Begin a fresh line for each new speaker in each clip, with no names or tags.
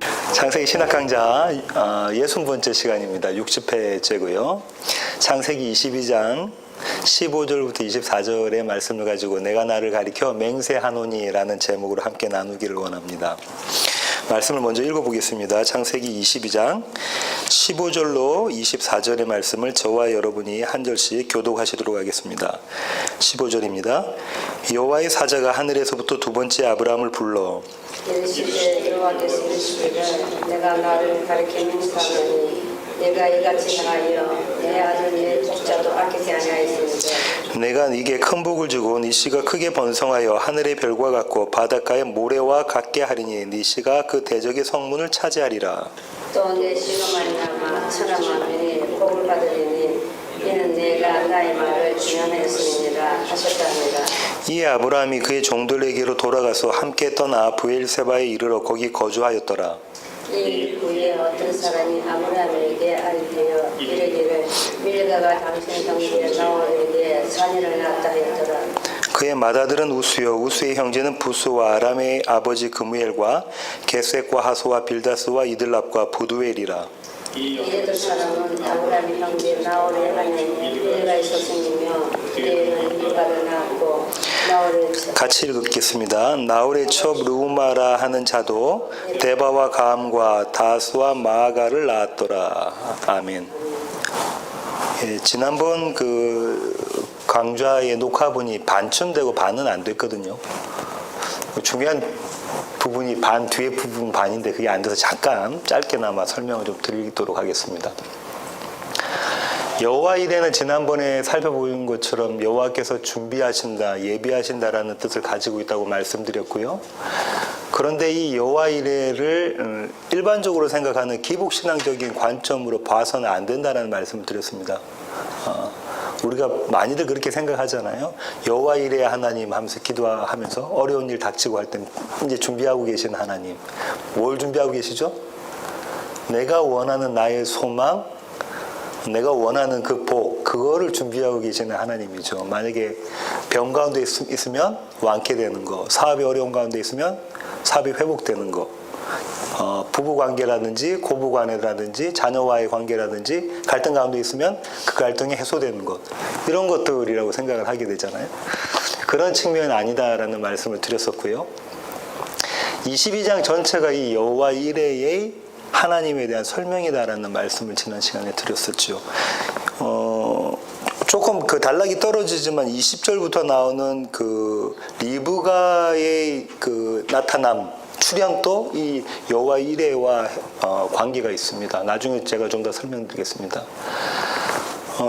창세기 신학강좌 60번째 시간입니다. 60회째고요. 창세기 22장 15절부터 24절의 말씀을 가지고 내가 나를 가리켜 맹세하노니라는 제목으로 함께 나누기를 원합니다. 말씀을 먼저 읽어보겠습니다. 창세기 22장 15절로 24절의 말씀을 저와 여러분이 한 절씩 교독하시도록 하겠습니다. 15절입니다. 여호와의 사자가 하늘에서부터 두 번째 아브라함을 불러
이르시되 여호와께서 이르시기를 내가 나를 가리켜 맹세하노니 내가 이같이 행하여 내 아들 내 독자도 아끼지 아니하였으니까
내가 네게 큰 복을 주고 네 씨가 크게 번성하여 하늘의 별과 같고 바닷가의 모래와 같게 하리니 네 씨가 그 대적의 성문을 차지하리라.
또 내 씨가 말미암아 천하 만민이 복을 받으리니 이는 내가 나의 말을 준행하였음이니라 하셨답니다.
이에 아브라함이 그의 종들에게로 돌아가서 함께 떠나 브엘세바에 이르러 거기 거주하였더라.
이 후에 어떤 사람이 아브라함에게 알리되어 이르기를 밀가가 당신 동지의 나홀에게 산이를 낳았다 하였더라.
그의 맏아들은 우스요 우스의 형제는 부스와 아람의 아버지 그무엘과 게셋과 하소와 빌다스와 이들랍과 부두엘이라.
이 여덟 사람은 아브라함의 형제 나홀의 아내 밀가의 소생이며 그들은 밀가를 낳았고 나홀의
같이 읽겠습니다. 나홀의 첩 르우마라 하는 자도 데바와 가함과 다스와 마아가를 낳았더라. 아멘. 예, 지난번 강좌의 녹화분이 반쯤 되고 반은 안 됐거든요. 중요한 부분이 뒤에 부분 반인데 그게 안 돼서 잠깐 짧게나마 설명을 좀 드리도록 하겠습니다. 여호와 이레는 지난번에 살펴본 것처럼 여호와께서 준비하신다, 예비하신다라는 뜻을 가지고 있다고 말씀드렸고요. 그런데 이 여호와 이레를 일반적으로 생각하는 기복신앙적인 관점으로 봐서는 안 된다는 말씀을 드렸습니다. 우리가 많이들 그렇게 생각하잖아요. 여호와 이레 하나님 하면서 기도하면서 어려운 일 닥치고 할 때 이제 준비하고 계신 하나님. 뭘 준비하고 계시죠? 내가 원하는 나의 소망, 내가 원하는 그 복, 그거를 준비하고 계시는 하나님이죠. 만약에 병 가운데 있으면 완쾌되는 거, 사업이 어려운 가운데 있으면 사업이 회복되는 거, 부부 관계라든지 고부 관계라든지 자녀와의 관계라든지 갈등 가운데 있으면 그 갈등이 해소되는 것, 이런 것들이라고 생각을 하게 되잖아요. 그런 측면은 아니다라는 말씀을 드렸었고요. 22장 전체가 이 여호와 이레의 하나님에 대한 설명이다라는 말씀을 지난 시간에 드렸었죠. 조금 단락이 떨어지지만 20절부터 나오는 리브가의 나타남, 출현도 이 여호와 이레와 관계가 있습니다. 나중에 제가 좀 더 설명드리겠습니다.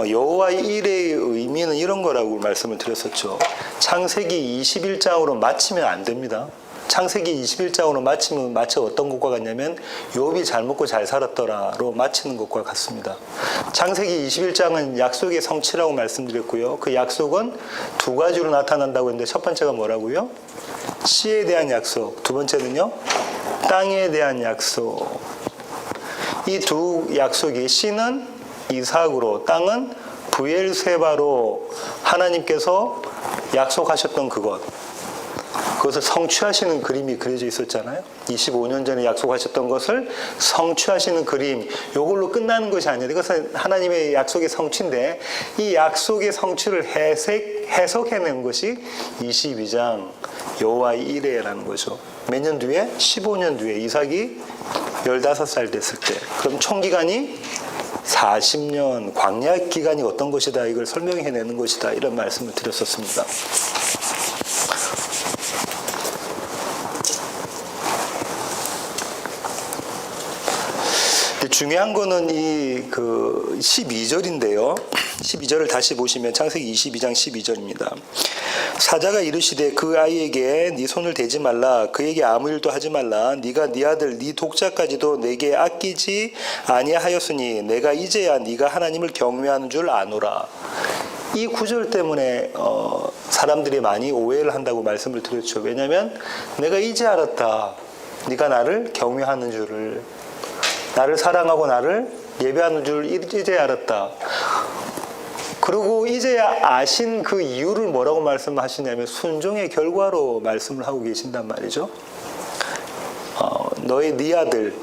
여호와 이레의 의미는 이런 거라고 말씀을 드렸었죠. 창세기 21장으로 마치면 안 됩니다. 창세기 21장으로 마치면 마치 어떤 것과 같냐면 욥이 잘 먹고 잘 살았더라로 마치는 것과 같습니다. 창세기 21장은 약속의 성취라고 말씀드렸고요. 그 약속은 두 가지로 나타난다고 했는데 첫 번째가 뭐라고요? 씨에 대한 약속. 두 번째는요? 땅에 대한 약속. 이 두 약속이 씨는 이삭으로, 땅은 브엘세바로 하나님께서 약속하셨던 그것을 성취하시는 그림이 그려져 있었잖아요. 25년 전에 약속하셨던 것을 성취하시는 그림, 이걸로 끝나는 것이 아니라 이것은 하나님의 약속의 성취인데 이 약속의 성취를 해석해낸 것이 22장 여호와 이레라는 거죠. 몇 년 뒤에? 15년 뒤에 이삭이 15살 됐을 때. 그럼 총 기간이 40년, 광야 기간이 어떤 것이다, 이걸 설명해내는 것이다, 이런 말씀을 드렸었습니다. 중요한 거는 이 12절인데요. 12절을 다시 보시면 창세기 22장 12절입니다. 사자가 이르시되 그 아이에게 네 손을 대지 말라, 그에게 아무 일도 하지 말라. 네가 네 아들 네 독자까지도 내게 아끼지 아니하였으니 내가 이제야 네가 하나님을 경외하는 줄 아노라. 이 구절 때문에 사람들이 많이 오해를 한다고 말씀을 드렸죠. 왜냐하면 내가 이제 알았다, 네가 나를 경외하는 줄을, 나를 사랑하고 나를 예배하는 줄 이제 알았다. 그리고 이제야 아신 그 이유를 뭐라고 말씀하시냐면 순종의 결과로 말씀을 하고 계신단 말이죠. 너의 네 아들,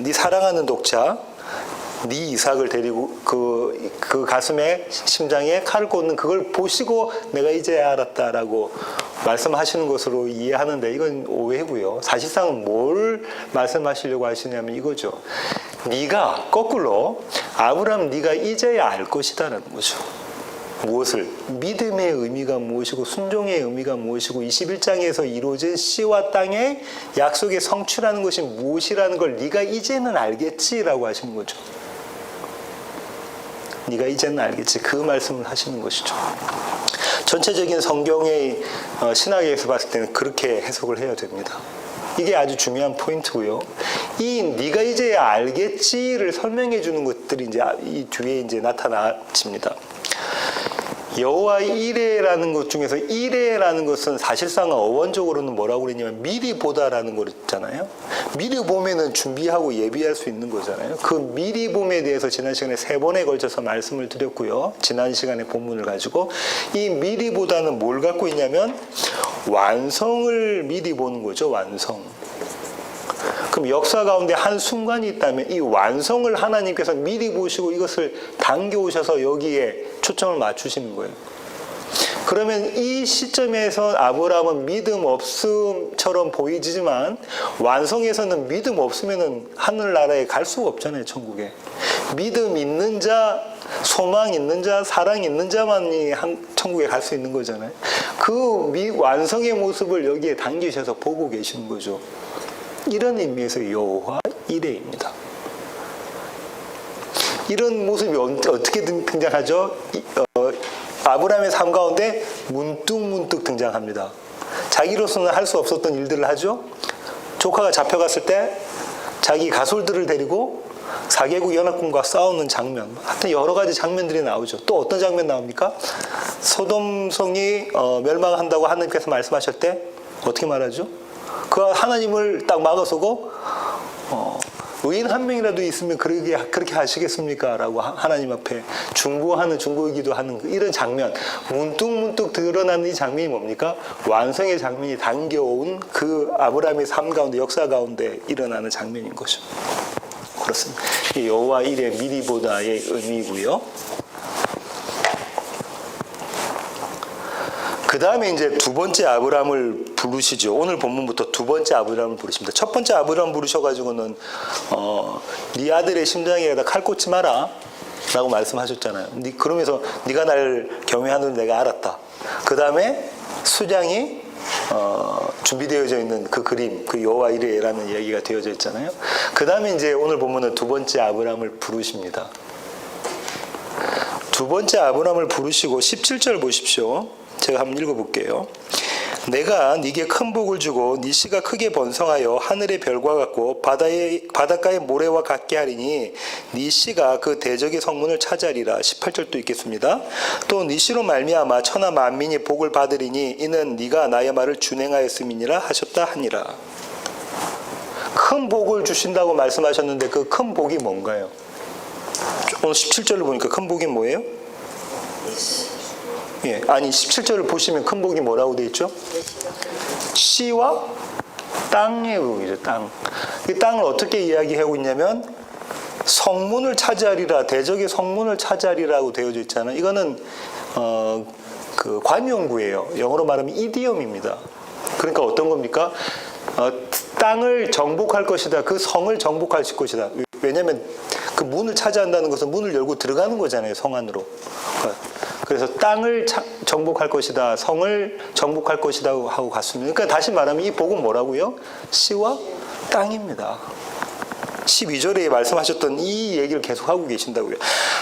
네 사랑하는 독자, 네 이삭을 데리고 그 가슴에 심장에 칼을 꽂는 그걸 보시고 내가 이제야 알았다라고 말씀하시는 것으로 이해하는데 이건 오해고요. 사실상 뭘 말씀하시려고 하시냐면 이거죠. 네가 거꾸로 아브라함 네가 이제야 알 것이다라는 거죠. 무엇을? 믿음의 의미가 무엇이고 순종의 의미가 무엇이고 21장에서 이루어진 씨와 땅의 약속의 성취라는 것이 무엇이라는 걸 네가 이제는 알겠지라고 하시는 거죠. 네가 이제는 알겠지. 그 말씀을 하시는 것이죠. 전체적인 성경의 신학에서 봤을 때는 그렇게 해석을 해야 됩니다. 이게 아주 중요한 포인트고요. 이 네가 이제야 알겠지를 설명해 주는 것들이 이제 이 뒤에 이제 나타나집니다. 여호와 이레라는 것 중에서 이레라는 것은 사실상 어원적으로는 뭐라고 그랬냐면 미리 보다라는 거 있잖아요. 미리 보면은 준비하고 예비할 수 있는 거잖아요. 그 미리 봄에 대해서 지난 시간에 3번에 걸쳐서 말씀을 드렸고요. 지난 시간에 본문을 가지고 이 미리 보다는 뭘 갖고 있냐면 완성을 미리 보는 거죠. 완성. 그럼 역사 가운데 한 순간이 있다면 이 완성을 하나님께서 미리 보시고 이것을 당겨오셔서 여기에 초점을 맞추시는 거예요. 그러면 이 시점에서 아브라함은 믿음 없음처럼 보이지만 완성에서는 믿음 없으면 하늘나라에 갈 수가 없잖아요. 천국에. 믿음 있는 자, 소망 있는 자, 사랑 있는 자만이 천국에 갈 수 있는 거잖아요. 그 완성의 모습을 여기에 당기셔서 보고 계시는 거죠. 이런 의미에서 여호와 이레입니다. 이런 모습이 어떻게 등장하죠? 아브라함의 삶 가운데 문득문득 등장합니다. 자기로서는 할 수 없었던 일들을 하죠. 조카가 잡혀갔을 때 자기 가솔들을 데리고 4개국 연합군과 싸우는 장면, 하여튼 여러 가지 장면들이 나오죠. 또 어떤 장면 나옵니까? 소돔성이 멸망한다고 하나님께서 말씀하실 때 어떻게 말하죠? 그 하나님을 딱 막아서고 의인 한 명이라도 있으면 그렇게 하시겠습니까? 라고 하나님 앞에 중보기도 하는 이런 장면, 문득문득 드러나는 이 장면이 뭡니까? 완성의 장면이 당겨온 그 아브라함의 삶 가운데, 역사 가운데 일어나는 장면인 거죠. 그렇습니다. 여호와 이레 미리보다의 의미고요. 그 다음에 이제 두 번째 아브라함을 부르시죠. 오늘 본문부터 두 번째 아브라함을 부르십니다. 첫 번째 아브라함 부르셔가지고는 네 아들의 심장에다 칼 꽂지 마라 라고 말씀하셨잖아요. 그러면서 네가 날 경외하는 내가 알았다. 그 다음에 수장이 준비되어져 있는 그 그림, 그 여호와 이레라는 이야기가 되어져 있잖아요. 그 다음에 이제 오늘 보면은 두 번째 아브라함을 부르십니다. 두 번째 아브라함을 부르시고 17절 보십시오. 제가 한번 읽어볼게요. 내가 네게 큰 복을 주고 네 씨가 크게 번성하여 하늘의 별과 같고 바닷가의 모래와 같게 하리니 네 씨가 그 대적의 성문을 차지하리라. 18절도 읽겠습니다. 또 네 씨로 말미암아 천하 만민이 복을 받으리니 이는 네가 나의 말을 준행하였음이니라 하셨다 하니라. 큰 복을 주신다고 말씀하셨는데 그 큰 복이 뭔가요? 오늘 17절을 보니까 큰 복이 뭐예요? 예, 아니 17절을 보시면 큰 복이 뭐라고 되어 있죠? 씨와 땅의 복이죠. 땅. 이 땅을 어떻게 이야기하고 있냐면 성문을 차지하리라, 대적의 성문을 차지하리라고 되어져 있잖아요. 이거는 그 관용구예요. 영어로 말하면 이디엄입니다. 그러니까 어떤 겁니까? 땅을 정복할 것이다. 그 성을 정복할 것이다. 왜냐하면 그 문을 차지한다는 것은 문을 열고 들어가는 거잖아요. 성 안으로. 그래서 땅을 정복할 것이다. 성을 정복할 것이다 하고 갔습니다. 그러니까 다시 말하면 이 복은 뭐라고요? 씨와 땅입니다. 12절에 말씀하셨던 이 얘기를 계속하고 계신다고요.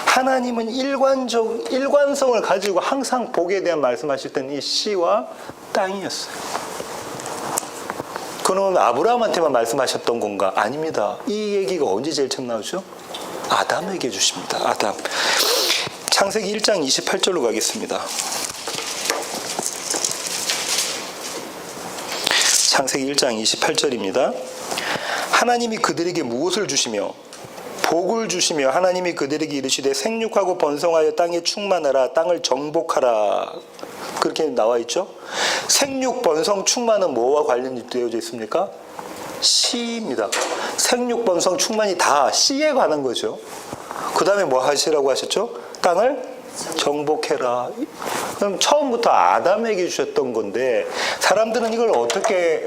하나님은 일관성을 가지고 항상 복에 대한 말씀하실 때는 이 씨와 땅이었어요. 그러면 아브라함한테만 말씀하셨던 건가? 아닙니다. 이 얘기가 언제 제일 처음 나오죠? 아담에게 주십니다. 아담. 창세기 1장 28절로 가겠습니다. 창세기 1장 28절입니다. 하나님이 그들에게 무엇을 주시며 복을 주시며 하나님이 그들에게 이르시되 생육하고 번성하여 땅에 충만하라 땅을 정복하라. 그렇게 나와 있죠. 생육, 번성, 충만은 뭐와 관련이 되어져 있습니까? 씨입니다. 생육, 번성, 충만이 다 씨에 관한 거죠. 그 다음에 뭐 하시라고 하셨죠? 땅을 정복해라. 그럼 처음부터 아담에게 주셨던 건데 사람들은 이걸 어떻게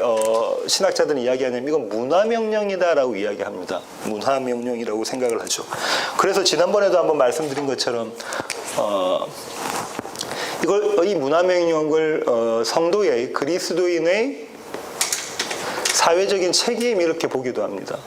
신학자들은 이야기하냐면 이건 문화명령이다라고 이야기합니다. 문화명령이라고 생각을 하죠. 그래서 지난번에도 한번 말씀드린 것처럼 이 문화명령을 성도의 그리스도인의 사회적인 책임 이렇게 보기도 합니다.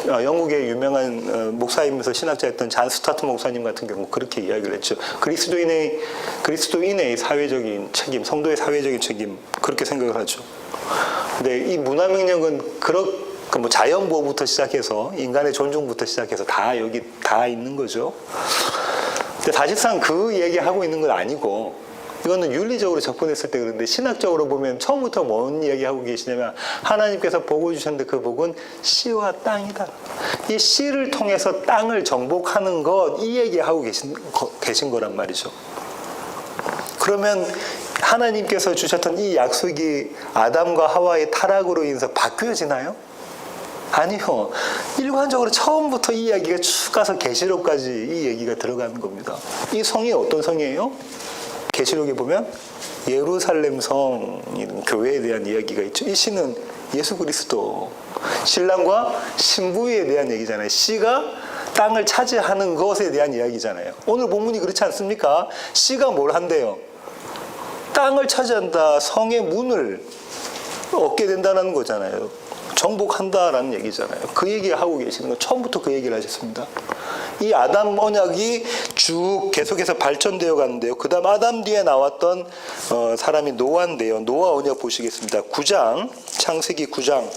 영국의 유명한 목사이면서 신학자였던 잔 스타트 목사님 같은 경우 그렇게 이야기를 했죠. 그리스도인의 사회적인 책임, 성도의 사회적인 책임 그렇게 생각을 하죠. 근데 이 문화명령은 뭐 자연보호부터 시작해서 인간의 존중부터 시작해서 다 여기 다 있는 거죠. 근데 사실상 그 얘기하고 있는 건 아니고 이거는 윤리적으로 접근했을 때 그런데 신학적으로 보면 처음부터 뭔 이야기하고 계시냐면 하나님께서 복을 주셨는데 그 복은 씨와 땅이다. 이 씨를 통해서 땅을 정복하는 것 이 얘기하고 계신 거란 말이죠. 그러면 하나님께서 주셨던 이 약속이 아담과 하와의 타락으로 인해서 바뀌어지나요? 아니요. 일관적으로 처음부터 이 이야기가 쭉 가서 계시록까지 이 얘기가 들어가는 겁니다. 이 성이 어떤 성이에요? 계시록에 보면 예루살렘 성 교회에 대한 이야기가 있죠. 이 씨는 예수 그리스도, 신랑과 신부에 대한 얘기잖아요. 씨가 땅을 차지하는 것에 대한 이야기잖아요. 오늘 본문이 그렇지 않습니까? 씨가 뭘 한대요? 땅을 차지한다. 성의 문을 얻게 된다는 거잖아요. 정복한다라는 얘기잖아요. 그 얘기하고 계시는 건 처음부터 그 얘기를 하셨습니다. 이 아담 언약이 쭉 계속해서 발전되어 가는데요. 그 다음 아담 뒤에 나왔던 사람이 노아인데요. 노아 언약 보시겠습니다. 9장, 창세기 9장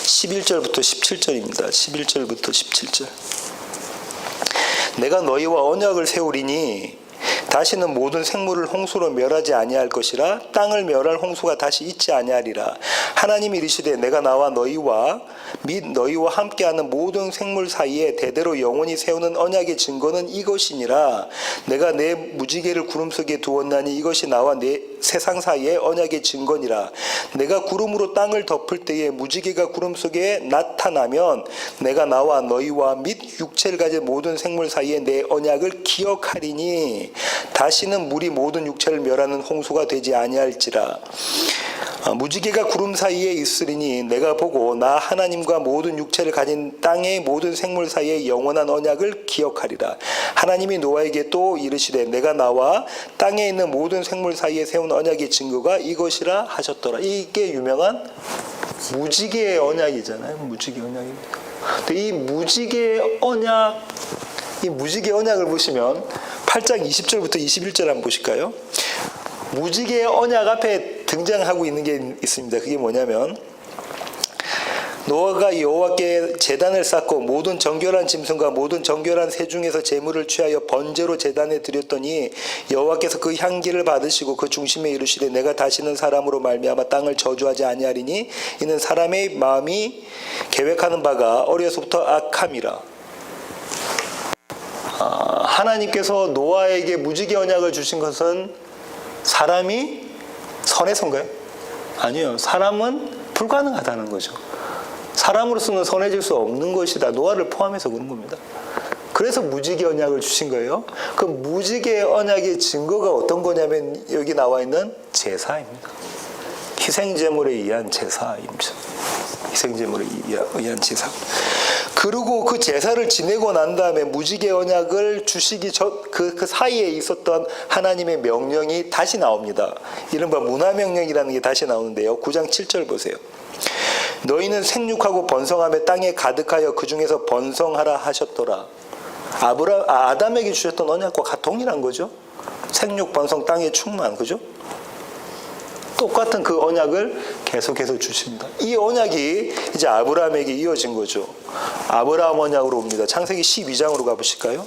11절부터 17절입니다. 11절부터 17절. 내가 너희와 언약을 세우리니 다시는 모든 생물을 홍수로 멸하지 아니할 것이라. 땅을 멸할 홍수가 다시 있지 아니하리라. 하나님이 이르시되 내가 나와 너희와 및 너희와 함께하는 모든 생물 사이에 대대로 영원히 세우는 언약의 증거는 이것이니라. 내가 내 무지개를 구름 속에 두었나니 이것이 나와 내 세상 사이에 언약의 증거니라. 내가 구름으로 땅을 덮을 때에 무지개가 구름 속에 나타나면 내가 나와 너희와 및 육체를 가진 모든 생물 사이에 내 언약을 기억하리니 다시는 물이 모든 육체를 멸하는 홍수가 되지 아니할지라. 무지개가 구름 사이에 있으리니 내가 보고 나 하나님과 모든 육체를 가진 땅의 모든 생물 사이에 영원한 언약을 기억하리라. 하나님이 노아에게 또 이르시되 내가 나와 땅에 있는 모든 생물 사이에 세운 언약의 증거가 이것이라 하셨더라. 이게 유명한 무지개의 언약이잖아요. 무지개 언약입니다. 근데 이 무지개 언약을 보시면 8장 20절부터 21절 한번 보실까요? 무지개의 언약 앞에 등장하고 있는 게 있습니다. 그게 뭐냐면 노아가 여호와께 제단을 쌓고 모든 정결한 짐승과 모든 정결한 새 중에서 제물을 취하여 번제로 제단에 드렸더니 여호와께서 그 향기를 받으시고 그 중심에 이르시되 내가 다시는 사람으로 말미암아 땅을 저주하지 아니하리니 이는 사람의 마음이 계획하는 바가 어려서부터 악함이라. 하나님께서 노아에게 무지개 언약을 주신 것은 사람이 선해서인가요? 아니요. 사람은 불가능하다는 거죠. 사람으로서는 선해질 수 없는 것이다. 노아를 포함해서 그런 겁니다. 그래서 무지개 언약을 주신 거예요. 그 무지개 언약의 증거가 어떤 거냐면 여기 나와 있는 제사입니다. 희생제물에 의한 제사입니다. 희생제물에 의한 제사. 그리고 그 제사를 지내고 난 다음에 무지개 언약을 주시기 전 그 사이에 있었던 하나님의 명령이 다시 나옵니다. 이른바 문화명령이라는 게 다시 나오는데요. 9장 7절 보세요. 너희는 생육하고 번성하며 땅에 가득하여 그 중에서 번성하라 하셨더라. 아담에게 주셨던 언약과 동일한 거죠. 생육, 번성, 땅의 충만, 그죠? 똑같은 그 언약을 계속해서 주십니다. 이 언약이 이제 아브라함에게 이어진 거죠. 아브라함 언약으로 옵니다. 창세기 12장으로 가보실까요?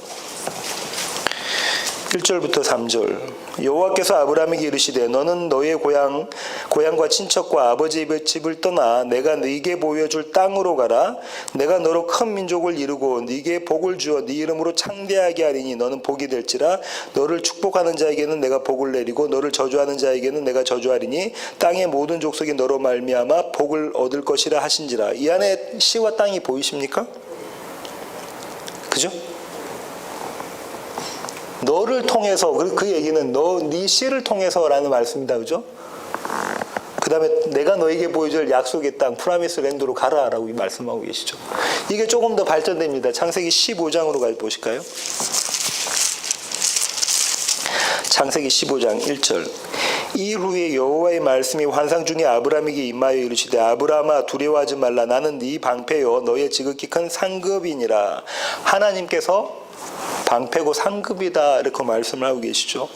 1절부터 3절. 여호와께서 아브라함에게 이르시되 너는 너의 고향과 친척과 아버지의 집을 떠나 내가 네게 보여줄 땅으로 가라. 내가 너로 큰 민족을 이루고 네게 복을 주어 네 이름으로 창대하게 하리니 너는 복이 될지라. 너를 축복하는 자에게는 내가 복을 내리고 너를 저주하는 자에게는 내가 저주하리니 땅의 모든 족속이 너로 말미암아 복을 얻을 것이라 하신지라. 이 안에 씨와 땅이 보이십니까? 그죠? 너를 통해서, 그 얘기는 네 씨를 통해서라는 말씀입니다. 그죠? 그 다음에 내가 너에게 보여줄 약속의 땅 프라미스 랜드로 가라라고 말씀하고 계시죠. 이게 조금 더 발전됩니다. 창세기 15장으로 보실까요? 창세기 15장 1절. 이후에 여호와의 말씀이 환상 중에 아브라함에게 임하여 이르시되 아브라함아 두려워하지 말라. 나는 네 방패요 너의 지극히 큰 상급이니라. 하나님께서 방패고 상급이다 이렇게 말씀을 하고 계시죠.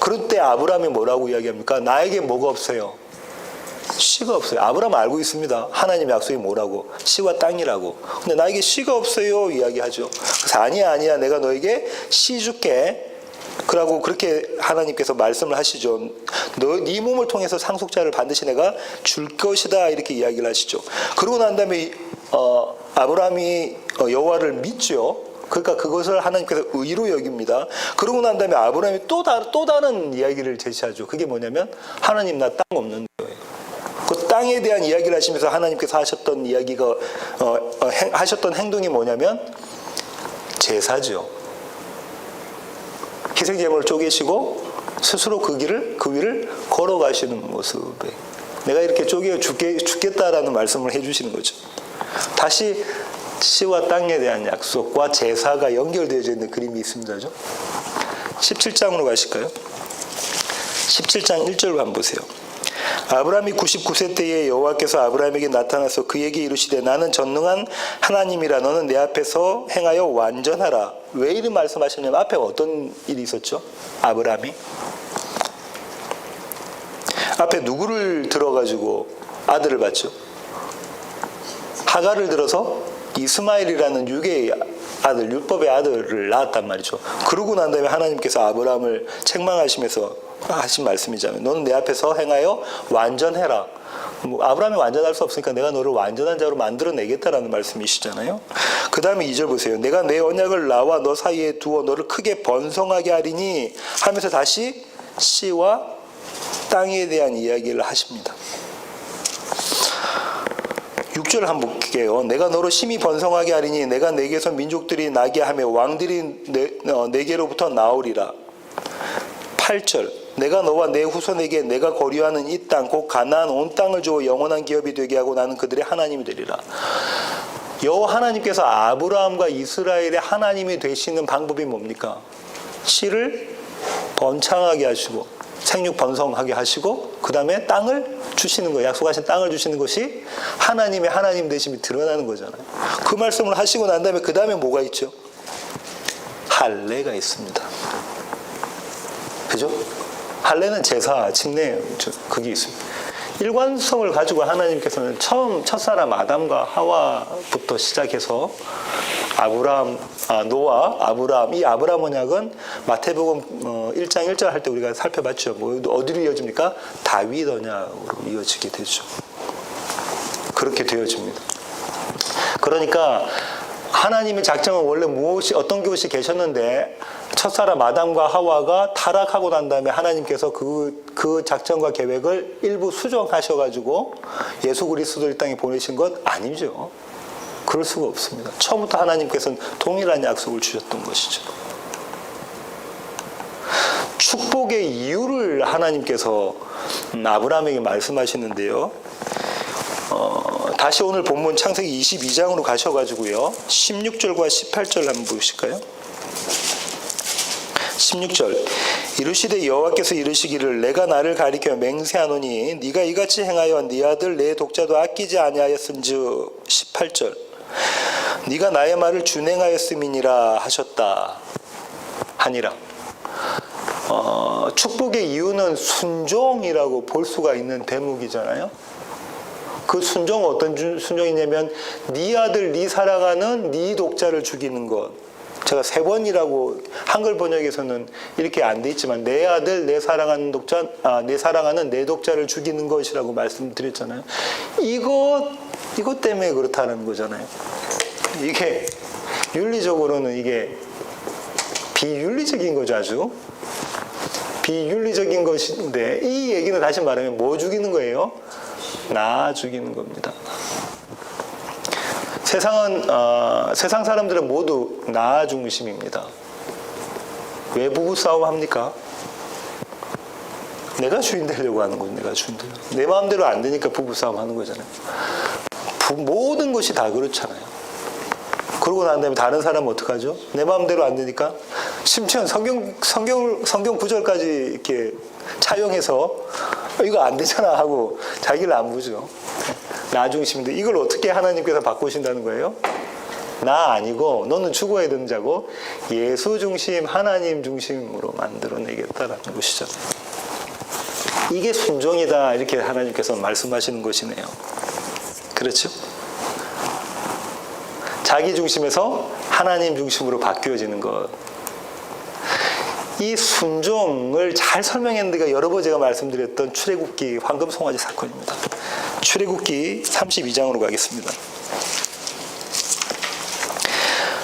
그럴 때 아브라함이 뭐라고 이야기합니까? 나에게 뭐가 없어요? 씨가 없어요. 아브라함은 알고 있습니다. 하나님 약속이 뭐라고? 씨와 땅이라고. 근데 나에게 씨가 없어요 이야기하죠. 그래서 아니야 내가 너에게 씨 줄게. 그러고 그렇게 하나님께서 말씀을 하시죠. 네 몸을 통해서 상속자를 반드시 내가 줄 것이다 이렇게 이야기를 하시죠. 그러고 난 다음에 아브라함이 여호와를 믿죠. 그러니까 그것을 하나님께서 의로 여깁니다. 그러고 난 다음에 아브라함이 또 다른 이야기를 제시하죠. 그게 뭐냐면 하나님 나 땅 없는 거예요. 그 땅에 대한 이야기를 하시면서 하나님께서 하셨던 이야기가 하셨던 행동이 뭐냐면 제사죠. 희생제물을 쪼개시고 스스로 그 위를 걸어가시는 모습에 내가 이렇게 쪼개 죽겠다라는 말씀을 해주시는 거죠. 다시 씨와 땅에 대한 약속과 제사가 연결되어져 있는 그림이 있습니다. 17장으로 가실까요? 17장 1절 한번 보세요. 아브라함이 99세 때에 여호와께서 아브라함에게 나타나서 그에게 이르시되 나는 전능한 하나님이라. 너는 내 앞에서 행하여 완전하라. 왜 이런 말씀하셨냐면 앞에 어떤 일이 있었죠? 아브라함이 앞에 누구를 들어가지고 아들을 낳죠? 하갈을 들어서 이스마엘이라는 육의 아들, 율법의 아들을 낳았단 말이죠. 그러고 난 다음에 하나님께서 아브라함을 책망하시면서 하신 말씀이잖아요. 너는 내 앞에서 행하여 완전해라. 아브라함이 완전할 수 없으니까 내가 너를 완전한 자로 만들어내겠다라는 말씀이시잖아요. 그 다음에 2절 보세요. 내가 내 언약을 나와 너 사이에 두어 너를 크게 번성하게 하리니 하면서 다시 씨와 땅에 대한 이야기를 하십니다. 6절 한번 볼게요. 내가 너로 심히 번성하게 하리니 내가 내게서 민족들이 나게 하며 왕들이 내게로부터 나오리라. 8절 내가 너와 내 후손에게 내가 거류하는 이 땅 곧 가나안 온 땅을 주어 영원한 기업이 되게 하고 나는 그들의 하나님이 되리라. 여호와 하나님께서 아브라함과 이스라엘의 하나님이 되시는 방법이 뭡니까? 씨를 번창하게 하시고 생육 번성하게 하시고 그 다음에 땅을 주시는 거예요. 약속하신 땅을 주시는 것이 하나님의 하나님 되심이 드러나는 거잖아요. 그 말씀을 하시고 난 다음에 그 다음에 뭐가 있죠? 할례가 있습니다. 그죠? 할례는 제사, 침례 그게 있습니다. 일관성을 가지고 하나님께서는 처음 첫사람 아담과 하와부터 시작해서 노아, 아브라함, 이 아브라함 언약은 마태복음 1장 1절 할 때 우리가 살펴봤죠. 어디로 이어집니까? 다윗 언약으로 이어지게 되죠. 그렇게 되어집니다. 그러니까 하나님의 작정은 원래 어떤 것이 계셨는데 첫사람 아담과 하와가 타락하고 난 다음에 하나님께서 그 작정과 계획을 일부 수정하셔가지고 예수 그리스도를 이 땅에 보내신 것 아니죠. 그럴 수가 없습니다. 처음부터 하나님께서는 동일한 약속을 주셨던 것이죠. 축복의 이유를 하나님께서 아브라함에게 말씀하시는데요. 다시 오늘 본문 창세기 22장으로 가셔가지고요. 16절과 18절 한번 보실까요? 16절 이르시되 여호와께서 이르시기를 내가 나를 가리켜 맹세하노니 네가 이같이 행하여 네 아들 내 독자도 아끼지 아니하였은즉 18절 네가 나의 말을 준행하였음이니라 하셨다 하니라. 축복의 이유는 순종이라고 볼 수가 있는 대목이잖아요. 그 순종은 어떤 순종이냐면 네 아들 네 사랑하는 네 독자를 죽이는 것 제가 3번이라고 한글 번역에서는 이렇게 안 돼 있지만 내 아들 내 사랑하는 독자 내 사랑하는 내 독자를 죽이는 것이라고 말씀드렸잖아요. 이것 때문에 그렇다는 거잖아요. 이게 윤리적으로는 이게 비윤리적인 거죠. 아주 비윤리적인 것인데 이 얘기는 다시 말하면 뭐 죽이는 거예요? 나 죽이는 겁니다. 세상 사람들은 모두 나 중심입니다. 왜 부부싸움 합니까? 내가 주인 되려고 하는 거죠. 내가 주인 되려고. 내 마음대로 안 되니까 부부싸움 하는 거잖아요. 모든 것이 다 그렇잖아요. 그러고 난 다음에 다른 사람은 어떡하죠? 내 마음대로 안 되니까 심지어 성경 구절까지 이렇게 차용해서 이거 안 되잖아 하고 자기를 안 보죠. 나 중심인데 이걸 어떻게 하나님께서 바꾸신다는 거예요? 나 아니고 너는 죽어야 되는 자고 예수 중심, 하나님 중심으로 만들어내겠다라는 것이죠. 이게 순종이다 이렇게 하나님께서 말씀하시는 것이네요. 그렇죠? 자기 중심에서 하나님 중심으로 바뀌어지는 것. 이 순종을 잘 설명했는데가 여러 번 제가 말씀드렸던 출애굽기 황금 송아지 사건입니다. 출애굽기 32장으로 가겠습니다.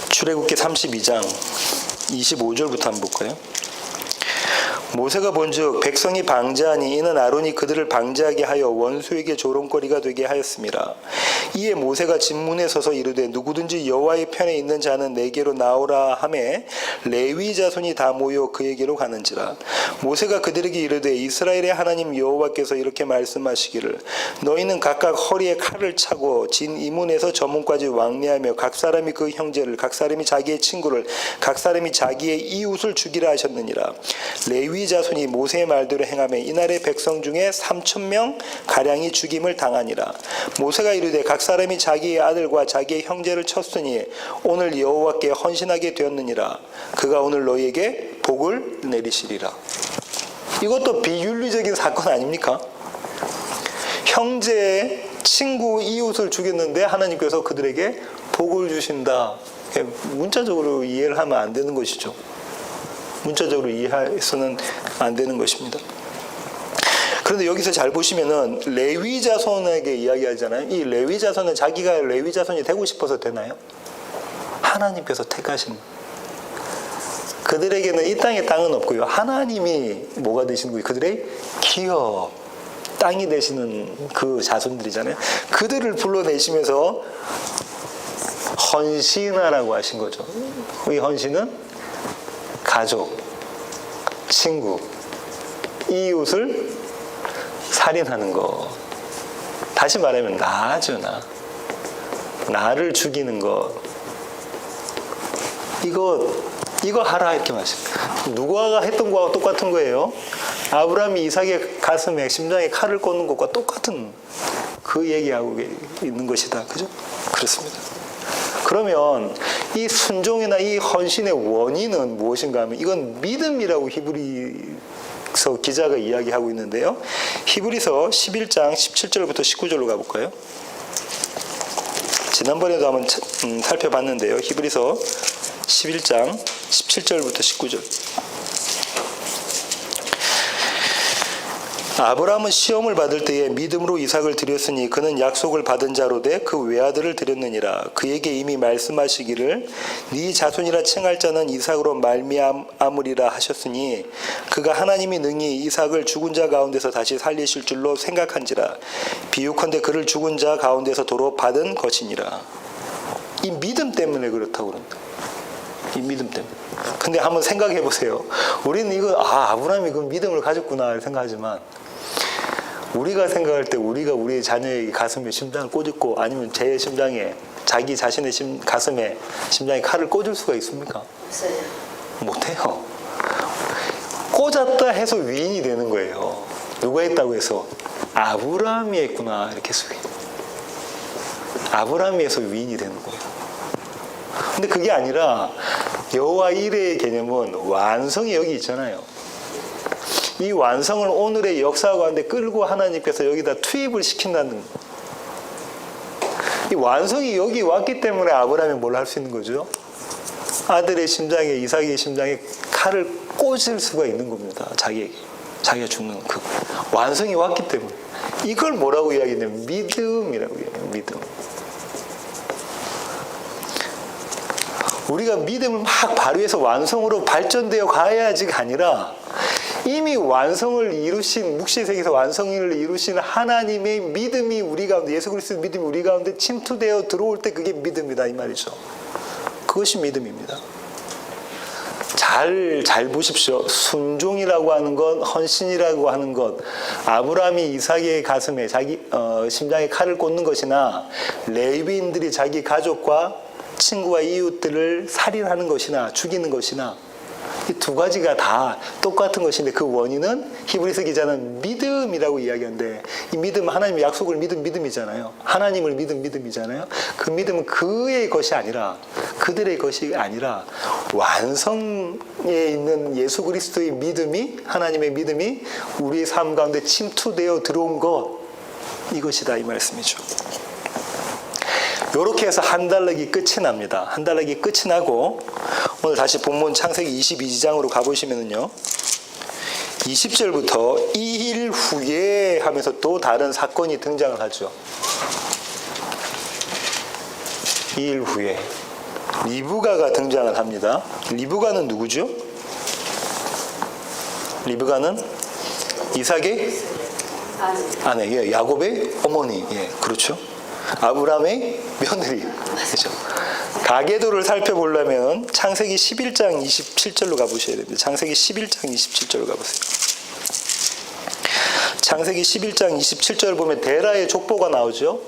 출애굽기 32장 25절부터 한번 볼까요? 모세가 본즉 백성이 방자하니 이는 아론이 그들을 방자하게 하여 원수에게 조롱거리가 되게 하였습니다. 이에 모세가 진문에 서서 이르되 누구든지 여호와의 편에 있는 자는 내게로 나오라 하매 레위 자손이 다 모여 그에게로 가는지라. 모세가 그들에게 이르되 이스라엘의 하나님 여호와께서 이렇게 말씀하시기를 너희는 각각 허리에 칼을 차고 진 이문에서 저 문까지 왕래하며 각 사람이 그 형제를 각 사람이 자기의 친구를 각 사람이 자기의 이웃을 죽이라 하셨느니라. 레위 자손이 모세의 말대로 행하며 이날의 백성 중에 3,000명 가량이 죽임을 당하니라. 모세가 이르되 각 사람이 자기의 아들과 자기의 형제를 쳤으니 오늘 여호와께 헌신하게 되었느니라. 그가 오늘 너희에게 복을 내리시리라. 이것도 비윤리적인 사건 아닙니까? 형제, 친구, 이웃을 죽였는데 하나님께서 그들에게 복을 주신다. 문자적으로 이해를 하면 안 되는 것이죠. 문자적으로 이해해서는 안 되는 것입니다. 그런데 여기서 잘 보시면은 레위 자손에게 이야기하잖아요. 이 레위 자손은 자기가 레위 자손이 되고 싶어서 되나요? 하나님께서 택하신. 그들에게는 이 땅에 땅은 없고요. 하나님이 뭐가 되시는 거예요? 그들의 기업, 땅이 되시는 그 자손들이잖아요. 그들을 불러내시면서 헌신하라고 하신 거죠. 이 헌신은 가족, 친구, 이웃을 살인하는 것. 다시 말하면 나죠, 나. 나를 죽이는 것. 이거 하라 이렇게 말씀합니다. 누가 했던 거와 똑같은 거예요. 아브라함이 이삭의 가슴에 심장에 칼을 꽂는 것과 똑같은 그 얘기하고 있는 것이다. 그죠? 그렇습니다. 그러면 이 순종이나 이 헌신의 원인은 무엇인가 하면 이건 믿음이라고 히브리서 기자가 이야기하고 있는데요. 히브리서 11장 17절부터 19절로 가볼까요? 지난번에도 한번 살펴봤는데요. 히브리서 11장 17절부터 19절. 아브라함은 시험을 받을 때에 믿음으로 이삭을 드렸으니 그는 약속을 받은 자로 돼 그 외아들을 드렸느니라. 그에게 이미 말씀하시기를 네 자손이라 칭할 자는 이삭으로 말미암으리라 하셨으니 그가 하나님이 능히 이삭을 죽은 자 가운데서 다시 살리실 줄로 생각한지라. 비유컨대 그를 죽은 자 가운데서 도로 받은 것이니라. 이 믿음 때문에 그렇다고 그런다. 이 믿음 때문에. 근데 한번 생각해 보세요. 우리는 이거 아브라함이 그 믿음을 가졌구나 생각하지만 우리가 생각할 때 우리가 우리의 자녀의 가슴에 심장을 꽂고 아니면 제 심장에 자기 자신의 가슴에 심장에 칼을 꽂을 수가 있습니까?
없어요.
못해요. 꽂았다 해서 위인이 되는 거예요. 누가 했다고 해서 아브라함이 했구나 이렇게 해서 아브라함이 해서 위인이 되는 거예요. 근데 그게 아니라 여호와 이레의 개념은 완성이 여기 있잖아요. 이 완성을 오늘의 역사 가운데 끌고 하나님께서 여기다 투입을 시킨다는 이 완성이 여기 왔기 때문에 아브라함이 뭘 할 수 있는 거죠? 아들의 심장에, 이삭의 심장에 칼을 꽂을 수가 있는 겁니다. 자기가 죽는 그 완성이 왔기 때문에. 이걸 뭐라고 이야기하냐면 믿음이라고 이야기해요. 믿음. 우리가 믿음을 막 발휘해서 완성으로 발전되어 가야지가 아니라 이미 완성을 이루신, 묵시세계에서 완성을 이루신 하나님의 믿음이 우리 가운데, 예수 그리스도의 믿음이 우리 가운데 침투되어 들어올 때 그게 믿음이다 이 말이죠. 그것이 믿음입니다. 잘 보십시오. 순종이라고 하는 것, 헌신이라고 하는 것, 아브라함이 이삭의 가슴에 심장에 칼을 꽂는 것이나 레위인들이 자기 가족과 친구와 이웃들을 살인하는 것이나 죽이는 것이나 이 두 가지가 다 똑같은 것인데 그 원인은 히브리서 기자는 믿음이라고 이야기하는데 이 믿음, 하나님의 약속을 믿은 믿음이잖아요. 하나님을 믿은 믿음이잖아요. 그 믿음은 그의 것이 아니라, 그들의 것이 아니라 완성에 있는 예수 그리스도의 믿음이, 하나님의 믿음이 우리의 삶 가운데 침투되어 들어온 것, 이것이다 이 말씀이죠. 이렇게 해서 한 달락이 끝이 납니다. 한 달락이 끝이 나고 오늘 다시 본문 창세기 22장으로 가보시면요, 20절부터 2일 후에 하면서 또 다른 사건이 등장을 하죠. 2일 후에 리브가가 등장을 합니다. 리브가는 누구죠? 리브가는 이삭의 아내, 예, 야곱의 어머니, 예, 그렇죠. 아브라함의 며느리. 그렇죠. 가계도를 살펴보려면 창세기 11장 27절로 가보셔야 됩니다. 창세기 11장 27절로 가보세요. 창세기 11장 27절 보면 데라의 족보가 나오죠.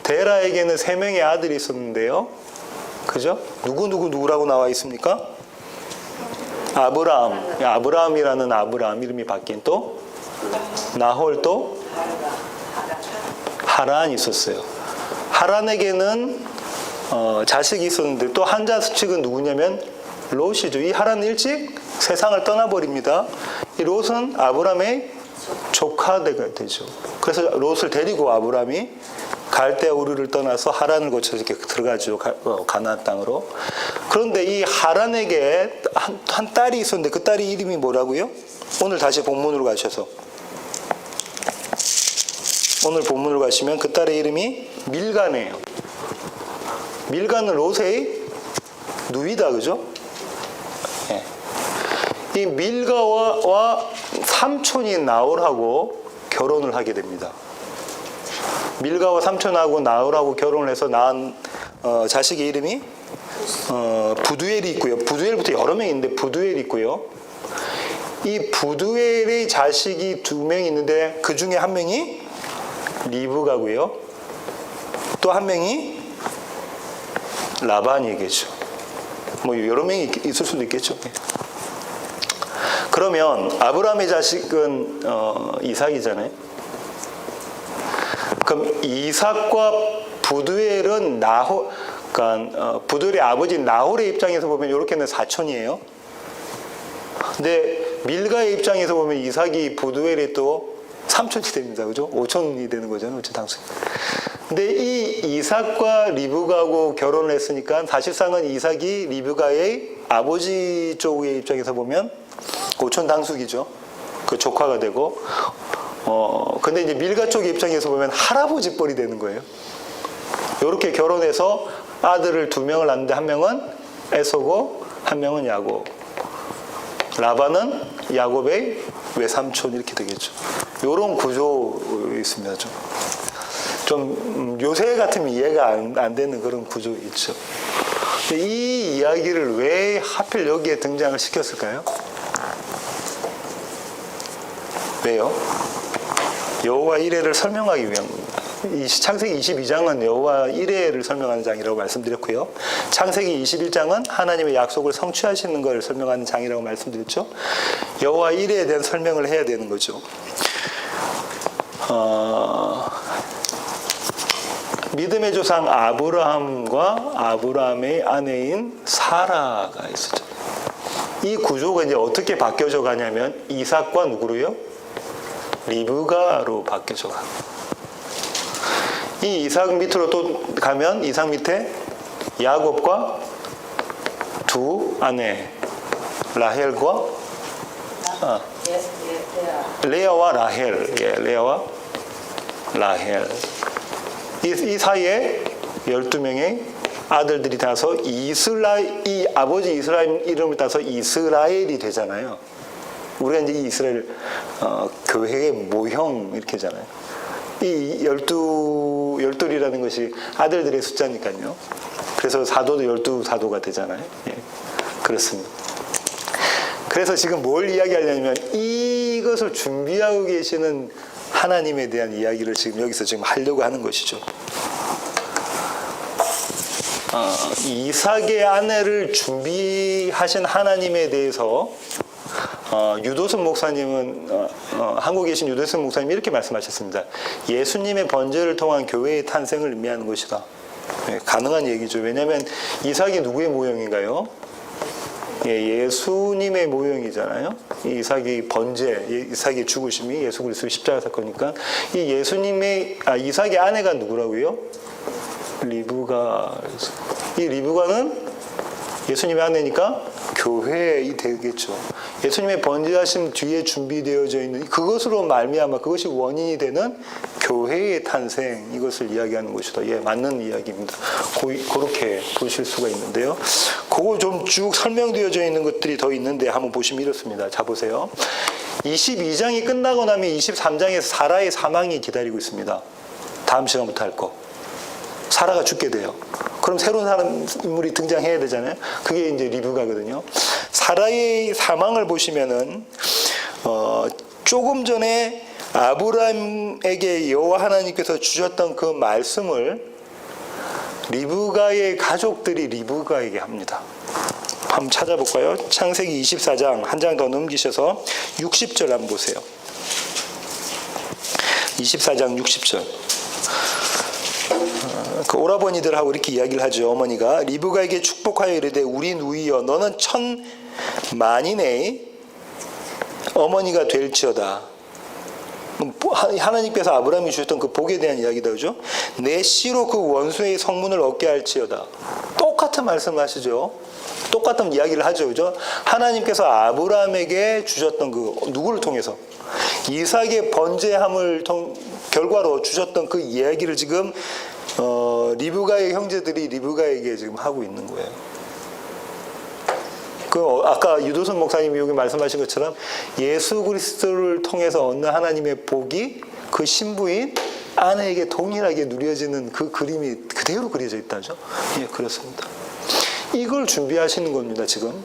데라에게는 3명의 아들이 있었는데요. 그죠? 누구라고 나와 있습니까? 아브라함이라는 아브라함 이름이 바뀐 또 나홀 또 하란이 있었어요. 하란에게는 자식이 있었는데 또 한 자식은 누구냐면 롯이죠. 이 하란은 일찍 세상을 떠나버립니다. 이 롯은 아브라함의 조카가 되죠. 그래서 롯을 데리고 아브라함이 갈대아 우르를 떠나서 하란을 거쳐서 이렇게 들어가죠. 가나안 땅으로. 그런데 이 하란에게 한 딸이 있었는데 그 딸이 이름이 뭐라고요? 오늘 다시 본문으로 가셔서 오늘 본문으로 가시면 그 딸의 이름이 밀가네요. 밀가는 롯의 누이다, 그죠? 네. 이 밀가와 삼촌인 나홀하고 결혼을 하게 됩니다. 밀가와 삼촌하고 나홀하고 결혼을 해서 낳은 자식의 이름이 부두엘이 있고요. 부두엘부터 여러 명이 있는데 부두엘이 있고요. 이 부두엘의 자식이 2명이 있는데 그 중에 한 명이 리브가고요. 또 한 명이 라반이겠죠. 뭐 여러 명이 있을 수도 있겠죠. 그러면 아브라함의 자식은 이삭이잖아요. 그럼 이삭과 부두엘은 그러니까 부두엘의 아버지 나홀의 입장에서 보면 이렇게는 사촌이에요. 근데 밀가의 입장에서 보면 이삭이 부두엘의 또 삼촌이 됩니다. 그죠? 오촌이 되는 거잖아요. 그렇죠? 당시. 근데 이 이삭과 리브가하고 결혼을 했으니까 사실상은 이삭이 리브가의 아버지 쪽의 입장에서 보면 오촌 당숙이죠. 그 조카가 되고, 근데 이제 밀가 쪽의 입장에서 보면 할아버지 뻘이 되는 거예요. 이렇게 결혼해서 아들을 2명을 낳는데 한 명은 에서고 한 명은 야곱. 라반은 야곱의 외삼촌 이렇게 되겠죠. 이런 구조 있습니다. 좀 요새 같으면 이해가 안 되는 그런 구조 있죠. 근데 이 이야기를 왜 하필 여기에 등장을 시켰을까요? 왜요? 여호와 이레를 설명하기 위한 겁니다. 이 창세기 22장은 여호와 이레를 설명하는 장이라고 말씀드렸고요. 창세기 21장은 하나님의 약속을 성취하시는 것을 설명하는 장이라고 말씀드렸죠. 여호와 이레에 대한 설명을 해야 되는 거죠. 믿음의 조상 아브라함과 아브라함의 아내인 사라가 있었죠. 이 구조가 이제 어떻게 바뀌어져 가냐면 이삭과 누구로요? 리브가로 바뀌어져 가고, 이 이삭 밑으로 또 가면 이삭 밑에 야곱과 두 아내 라헬과 레아와 라헬, 예, 레아와 라헬. 이 사이에 12명의 아들들이 나서 이 아버지 이스라엘 이름을 따서 이스라엘이 되잖아요. 우리가 이제 이 이스라엘 교회의 모형 이렇게 하잖아요. 이 열둘이라는 것이 아들들의 숫자니까요. 그래서 사도도 12사도가 되잖아요. 예, 그렇습니다. 그래서 지금 뭘 이야기하려면 이것을 준비하고 계시는 하나님에 대한 이야기를 지금 여기서 지금 하려고 하는 것이죠. 이삭의 아내를 준비하신 하나님에 대해서 유도선 목사님은 한국에 계신 유도선 목사님이 이렇게 말씀하셨습니다. 예수님의 번제를 통한 교회의 탄생을 의미하는 것이다. 네, 가능한 얘기죠. 왜냐하면 이삭이 누구의 모형인가요? 예, 예수님의 모형이잖아요. 이삭이 번제, 이삭의 죽으심이 예수 그리스도의 십자가 사건이니까 이 이삭의 아내가 누구라고요? 리브가. 이 리브가는 예수님의 아내니까 교회이 되겠죠. 예수님의 번제하심 뒤에 준비되어져 있는 그것으로 말미암아 그것이 원인이 되는 교회의 탄생, 이것을 이야기하는 것이다. 예, 맞는 이야기입니다. 그렇게 보실 수가 있는데요. 그거 좀 쭉 설명되어져 있는 것들이 더 있는데 한번 보시면 이렇습니다. 자, 보세요. 22장이 끝나고 나면 23장에서 사라의 사망이 기다리고 있습니다. 다음 시간부터 할 거. 사라가 죽게 돼요. 그럼 새로운 사람 인물이 등장해야 되잖아요. 그게 이제 리브가거든요. 사라의 사망을 보시면은 조금 전에 아브라함에게 여호와 하나님께서 주셨던 그 말씀을 리브가의 가족들이 리브가에게 합니다. 한번 찾아볼까요? 창세기 24장 한 장 더 넘기셔서 60절 한번 보세요. 24장 60절. 그 오라버니들하고 이렇게 이야기를 하죠. 어머니가 리브가에게 축복하여 이르되 우리 누이여 너는 1000만인의 어머니가 될지어다. 하나님께서 아브라함이 주셨던 그 복에 대한 이야기다, 그죠? 내 씨로 그 원수의 성문을 얻게 할지어다. 똑같은 말씀을 하시죠. 똑같은 이야기를 하죠, 그죠? 하나님께서 아브라함에게 주셨던 그 누구를 통해서 이삭의 번제함을 결과로 주셨던 그 이야기를 지금 리브가의 형제들이 리브가에게 지금 하고 있는 거예요. 아까 유도선 목사님이 여기 말씀하신 것처럼 예수 그리스도를 통해서 얻는 하나님의 복이 그 신부인 아내에게 동일하게 누려지는 그 그림이 그대로 그려져 있다죠. 예, 그렇습니다. 이걸 준비하시는 겁니다, 지금.